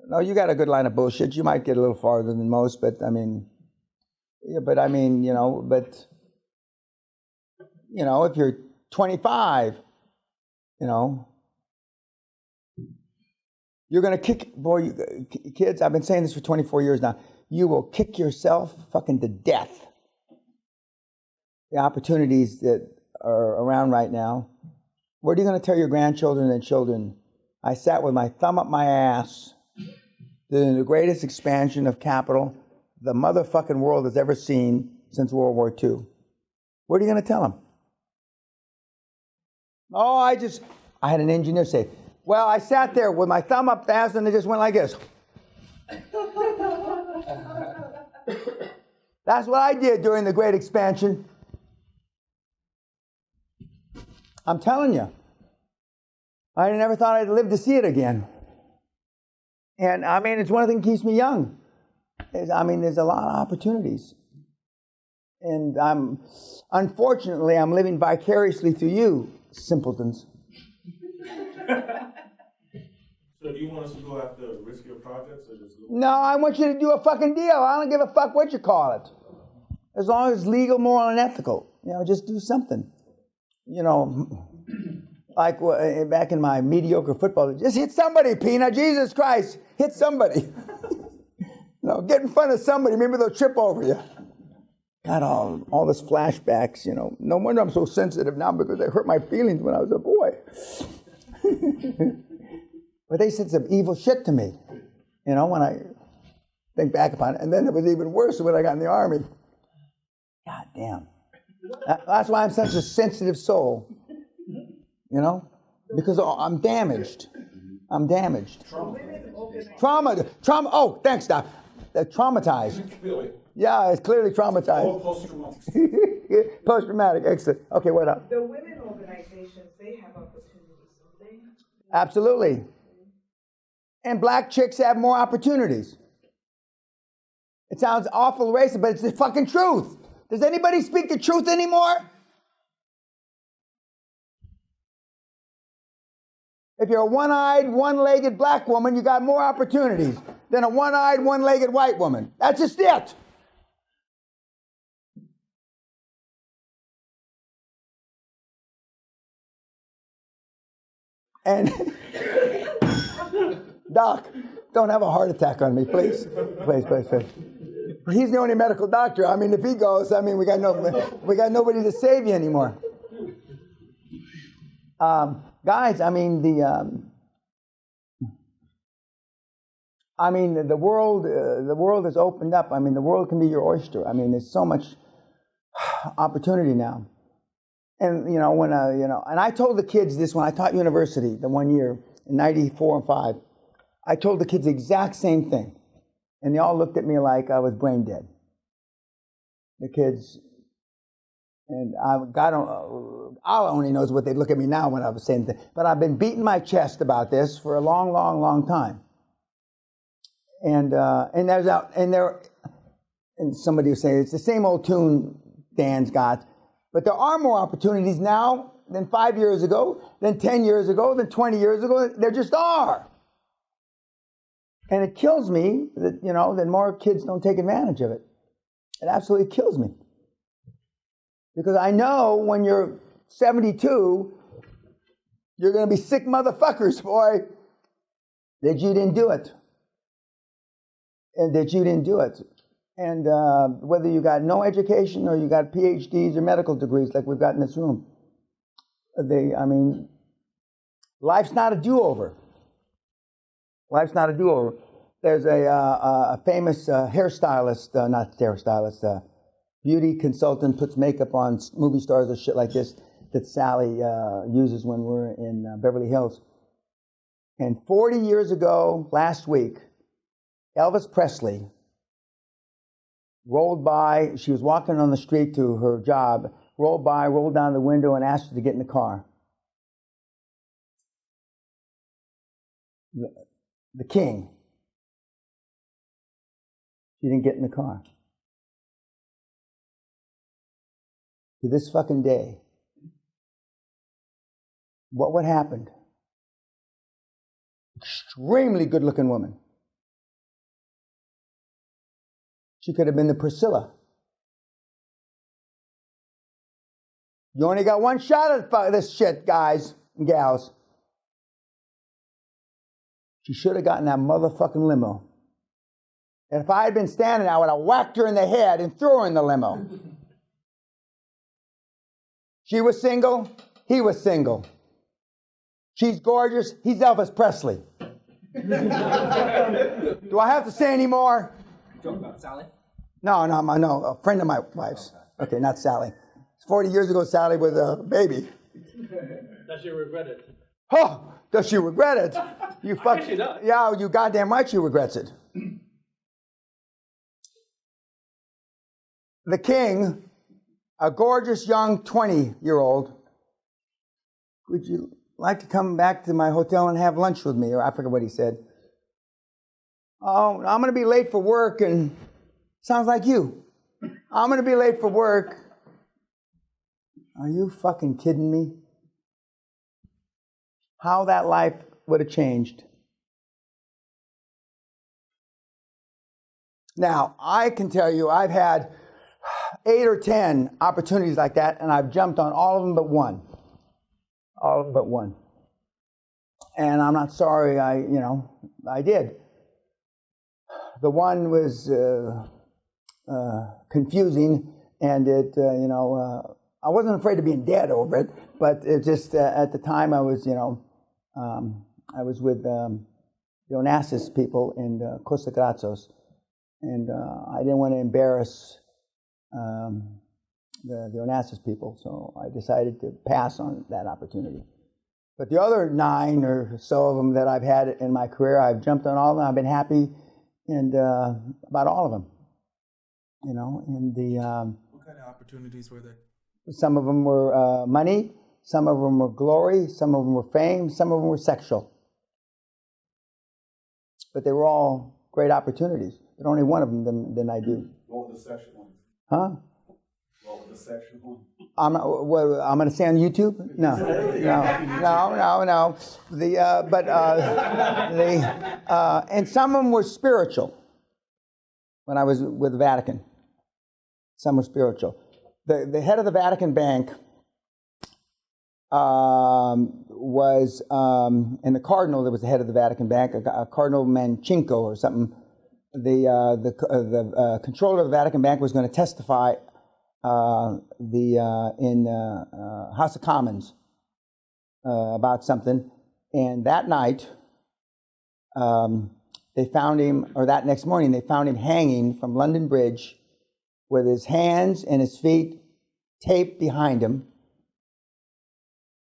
No, you got a good line of bullshit. You might get a little farther than most, but I mean, yeah, but I mean, if you're 25, you're going to kick, boy, kids, I've been saying this for 24 years now, you will kick yourself fucking to death. The opportunities that are around right now. What are you going to tell your grandchildren and children? I sat with my thumb up my ass during the greatest expansion of capital the motherfucking world has ever seen since World War II. What are you going to tell them? Oh, I had an engineer say, well, I sat there with my thumb up fast and it just went like this. That's what I did during the Great Expansion. I'm telling you. I never thought I'd live to see it again. And I mean, it's one of the things that keeps me young. There's a lot of opportunities. And unfortunately, I'm living vicariously through you, simpletons. So do you want us to go after riskier projects or just... No, I want you to do a fucking deal. I don't give a fuck what you call it. As long as it's legal, moral, and ethical. Just do something. Like back in my mediocre football, just hit somebody, Peña, Jesus Christ, hit somebody. Get in front of somebody, maybe they'll trip over you. Got all this flashbacks, No wonder I'm so sensitive now because they hurt my feelings when I was a boy. But they said some evil shit to me, when I think back upon it. And then it was even worse when I got in the Army. God damn. That's why I'm such a sensitive soul. Because I'm damaged. Trauma. Oh, thanks, Doc. Traumatized. Yeah, it's clearly traumatized. All post-traumatic. Post-traumatic, excellent. Okay, what up? The women organizations, they have opportunities, don't they? Absolutely. And black chicks have more opportunities. It sounds awful racist, but it's the fucking truth. Does anybody speak the truth anymore? If you're a one-eyed, one-legged black woman, you got more opportunities than a one-eyed, one-legged white woman. That's just it. And Doc, don't have a heart attack on me, please. Please. He's the only medical doctor. If he goes, we got nobody to save you anymore. Guys, the world has opened up. The world can be your oyster. There's so much opportunity now. And and I told the kids this when I taught university the one year in '94 and '95. I told the kids the exact same thing, and they all looked at me like I was brain dead. The kids. And God only knows what they'd look at me now when I was saying that. But I've been beating my chest about this for a long, long, long time. And somebody was saying it's the same old tune Dan's got, but there are more opportunities now than 5 years ago, than 10 years ago, than 20 years ago. There just are. And it kills me that that more kids don't take advantage of it. It absolutely kills me. Because I know when you're 72, you're going to be sick motherfuckers, boy, that you didn't do it. And whether you got no education or you got PhDs or medical degrees like we've got in this room, life's not a do-over. There's a famous beauty consultant, puts makeup on movie stars or shit like this that Sally uses when we're in Beverly Hills. And 40 years ago, last week, Elvis Presley rolled by. She was walking on the street to her job, rolled down the window and asked her to get in the car. The king. She didn't get in the car. To this fucking day, what happened? Extremely good-looking woman. She could have been the Priscilla. You only got one shot at this shit, guys and gals. She should have gotten that motherfucking limo. And if I had been standing, I would have whacked her in the head and threw her in the limo. She was single. He was single. She's gorgeous. He's Elvis Presley. Do I have to say any more? You talking about Sally? No, a friend of my wife's. Okay, not Sally. 40 years ago, Sally was a baby. Does she regret it? Oh, does she regret it? You fuck. She does. Yeah, you goddamn right she regrets it. The king, a gorgeous young 20-year-old, would you like to come back to my hotel and have lunch with me? Or I forget what he said. Oh, I'm going to be late for work, and sounds like you. I'm going to be late for work. Are you fucking kidding me? How that life would have changed. Now, I can tell you I've had 8 or 10 opportunities like that, and I've jumped on all of them but one. All of them but one. And I'm not sorry I did. The one was confusing, and I wasn't afraid of being dead over it, but it just, at the time I was, I was with the Onassis people in Costa Grazos, and I didn't want to embarrass the Onassis people, so I decided to pass on that opportunity. But the other 9 or so of them that I've had in my career, I've jumped on all of them. I've been happy and about all of them. What kind of opportunities were there? Some of them were money, some of them were glory, some of them were fame, some of them were sexual. But they were all great opportunities. But only one of them than I do. What was the sexual one? Huh? What was the sexual one? I'm going to say on YouTube? No. And some of them were spiritual. When I was with the Vatican, some were spiritual. The head of the Vatican Bank was, and the cardinal that was the head of the Vatican Bank, a Cardinal Manchinko or something. The controller of the Vatican Bank was going to testify in House of Commons about something, and that night they found him, or that next morning they found him hanging from London Bridge with his hands and his feet taped behind him.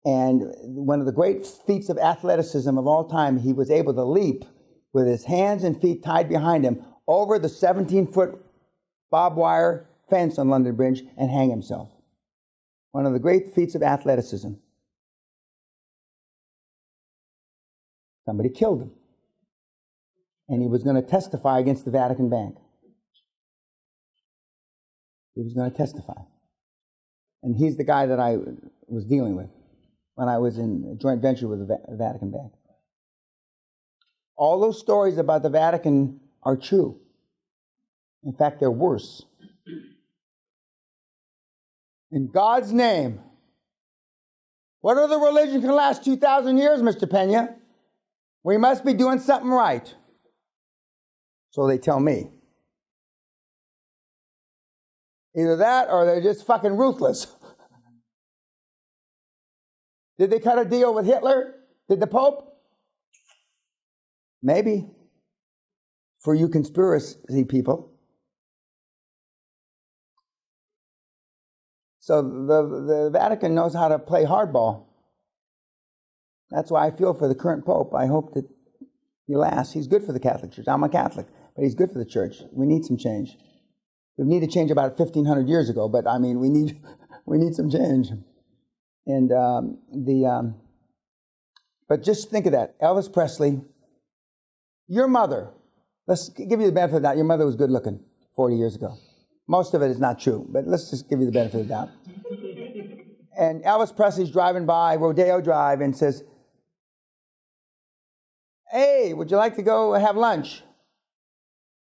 And one of the great feats of athleticism of all time, he was able to leap with his hands and feet tied behind him over the 17-foot barbed wire fence on London Bridge and hang himself. One of the great feats of athleticism. Somebody killed him. And he was going to testify against the Vatican Bank. He was going to testify. And he's the guy that I was dealing with when I was in a joint venture with the Vatican Bank. All those stories about the Vatican are true. In fact, they're worse. In God's name, what other religion can last 2,000 years, Mr. Peña? We must be doing something right. So they tell me. Either that or they're just fucking ruthless. Did they cut a deal with Hitler? Did the Pope? Maybe. For you conspiracy people. So the Vatican knows how to play hardball. That's why I feel for the current Pope. I hope that he lasts. He's good for the Catholic Church. I'm a Catholic, but he's good for the Church. We need some change. We need to change about 1,500 years ago, but I mean, we need some change. And but just think of that. Elvis Presley, your mother, let's give you the benefit of the doubt. Your mother was good looking 40 years ago. Most of it is not true, but let's just give you the benefit of the doubt. And Elvis Presley's driving by Rodeo Drive and says, "Hey, would you like to go have lunch?"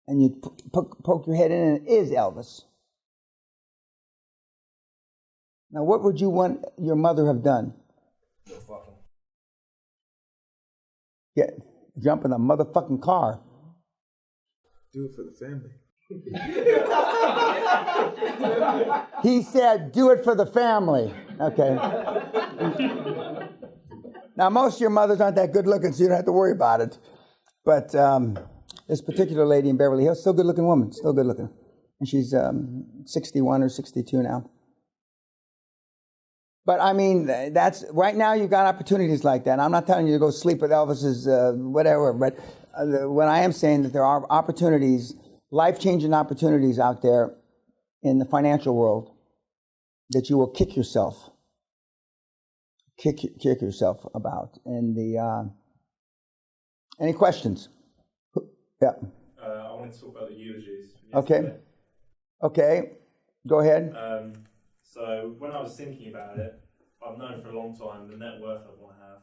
and you poke your head in, and it is Elvis. Now, what would you want your mother have done? No fucking. Jump in a motherfucking car. Do it for the family. He said, do it for the family. Okay. Now, most of your mothers aren't that good looking, so you don't have to worry about it. But this particular lady in Beverly Hills, still good looking woman, still good looking. And she's 61 or 62 now. But I mean, that's right now you've got opportunities like that. I'm not telling you to go sleep with Elvis's whatever, but what I am saying that there are opportunities, life-changing opportunities out there in the financial world that you will kick yourself about. And any questions? Yeah. I wanted to talk about the eulogies. Okay. Go ahead. So when I was thinking about it, I've known for a long time the net worth I want to have.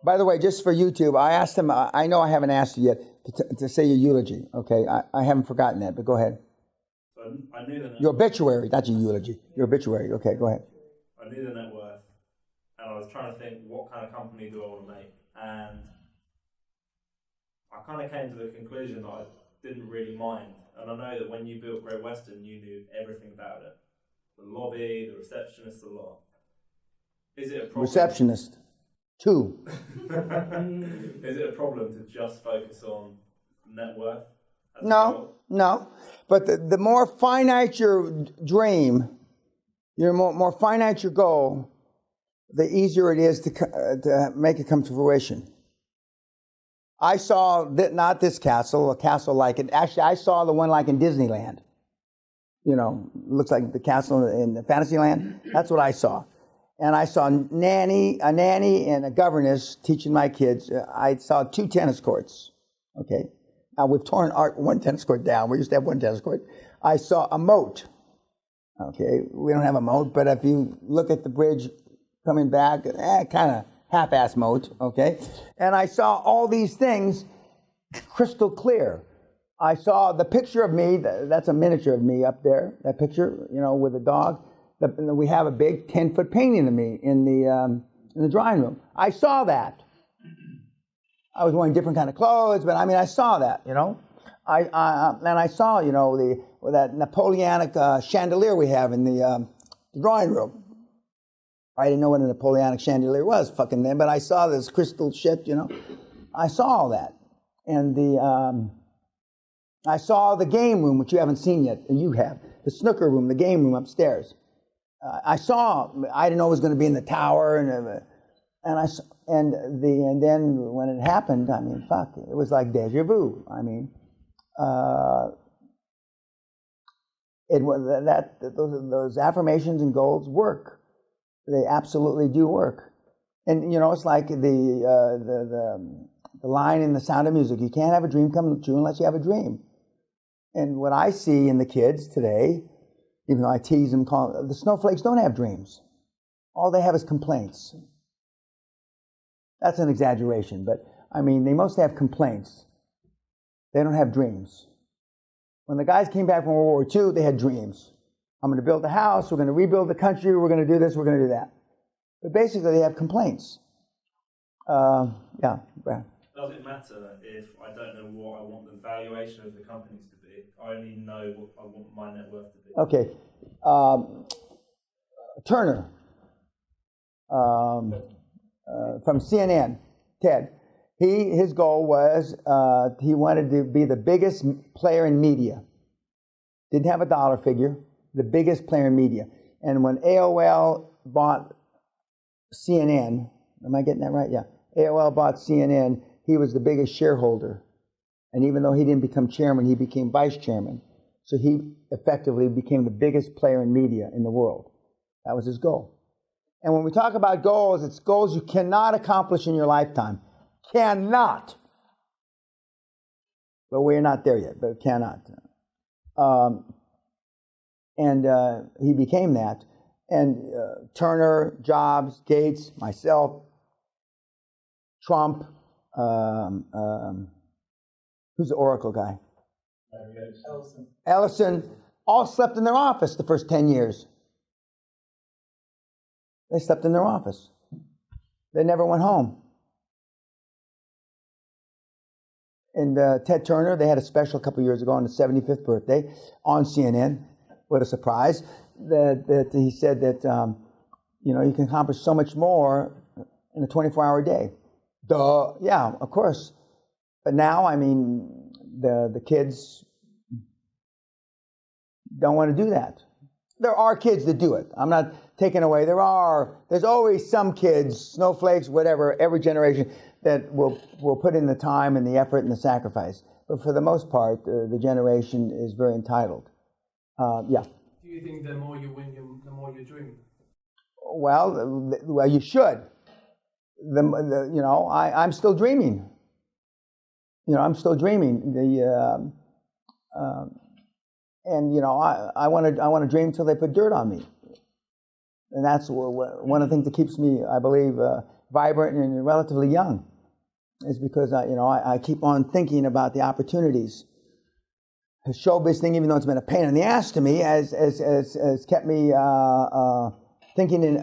By the way, just for YouTube, I asked him, I know I haven't asked you yet to say your eulogy, okay? I haven't forgotten that, but go ahead. So I knew the net Your obituary, not your eulogy. Your obituary, okay, go ahead. I knew the net worth, and I was trying to think, what kind of company do I want to make? And I kind of came to the conclusion that I didn't really mind. And I know that when you built Great Western, you knew everything about it. The lobby, the receptionist, the lot. Is it a problem? Receptionist, 2. Is it a problem to just focus on net worth? No. But the more finite your dream, the more finite your goal, the easier it is to make it come to fruition. I saw not this castle, a castle like it. Actually, I saw the one like in Disneyland. You know, looks like the castle in the Fantasyland. That's what I saw. And I saw a nanny and a governess teaching my kids. I saw 2 tennis courts. Okay. Now we've torn one tennis court down. We used to have 1 tennis court. I saw a moat. Okay. We don't have a moat, but if you look at the bridge coming back, kind of half-ass moat. Okay. And I saw all these things crystal clear. I saw the picture of me, that's a miniature of me up there, that picture, you know, with a dog. We have a big 10-foot painting of me in the drawing room. I saw that. I was wearing different kind of clothes, but I mean, I saw that, you know. And I saw, you know, that Napoleonic chandelier we have in the drawing room. I didn't know what a Napoleonic chandelier was fucking then, but I saw this crystal shit, you know. I saw all that. And I saw the game room, which you haven't seen yet, and you have. The snooker room, the game room upstairs. I didn't know it was going to be in the tower, and then when it happened, I mean, fuck, it was like deja vu. I mean, those affirmations and goals work. They absolutely do work. And you know, it's like the line in The Sound of Music: you can't have a dream come true unless you have a dream. And what I see in the kids today, even though I tease them, the snowflakes don't have dreams. All they have is complaints. That's an exaggeration, but I mean, they mostly have complaints. They don't have dreams. When the guys came back from World War II, they had dreams. I'm going to build a house, we're going to rebuild the country, we're going to do this, we're going to do that. But basically, they have complaints. Yeah, Brad. Does it matter if I don't know what I want the valuation of the companies to be? I only know what I want my net worth to be. Okay. Turner from CNN, Ted, his goal was he wanted to be the biggest player in media. Didn't have a dollar figure, the biggest player in media. And when AOL bought CNN, am I getting that right? Yeah. AOL bought CNN, he was the biggest shareholder. And even though he didn't become chairman, he became vice chairman. So he effectively became the biggest player in media in the world. That was his goal. And when we talk about goals, it's goals you cannot accomplish in your lifetime. Cannot. But we're not there yet, but cannot. He became that. And Turner, Jobs, Gates, myself, Trump, who's the Oracle guy? Ellison, all slept in their office the first 10 years. They slept in their office. They never went home. And Ted Turner, they had a special a couple years ago on his 75th birthday on CNN. What a surprise. That he said that, you can accomplish so much more in a 24-hour day. Duh. Yeah, of course. But now, I mean, the kids don't want to do that. There are kids that do it. I'm not taking away. There's always some kids, snowflakes, whatever, every generation that will put in the time and the effort and the sacrifice. But for the most part, the generation is very entitled. Yeah. Do you think the more you win, the more you dream? Well, you should. I'm still dreaming. I'm still dreaming. I want to dream till they put dirt on me. And that's one of the things that keeps me, I believe, vibrant and relatively young, is because I keep on thinking about the opportunities. The showbiz thing, even though it's been a pain in the ass to me, has kept me thinking in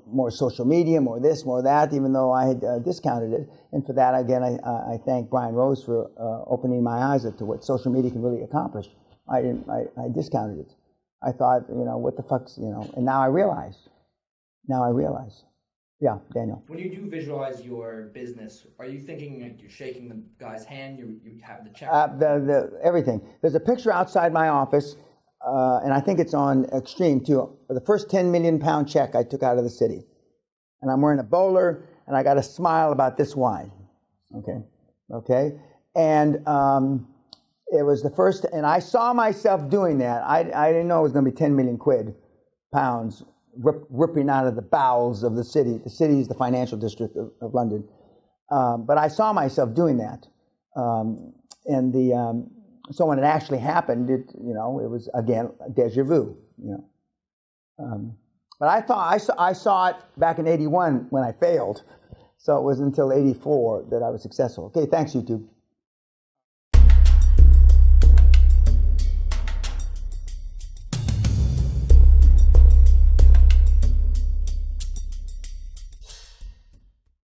more social media, more this, more that, even though I had discounted it. And for that, again, I thank Brian Rose for opening my eyes to what social media can really accomplish. I discounted it. I thought, what the fuck's, and now I realize. Yeah, Daniel. When you do visualize your business, are you thinking like you're shaking the guy's hand, you have the check? Everything. There's a picture outside my office, and I think it's on Extreme too. The first 10 million pound check I took out of the city. And I'm wearing a bowler, and I got a smile about this wide. Okay? And it was the first, and I saw myself doing that. I didn't know it was going to be 10 million pounds, ripping out of the bowels of the city. The city is the financial district of London. But I saw myself doing that. So when it actually happened, it was, again, déjà vu, But I saw it back in 81 when I failed. So it was until 84 that I was successful. Okay, thanks, YouTube.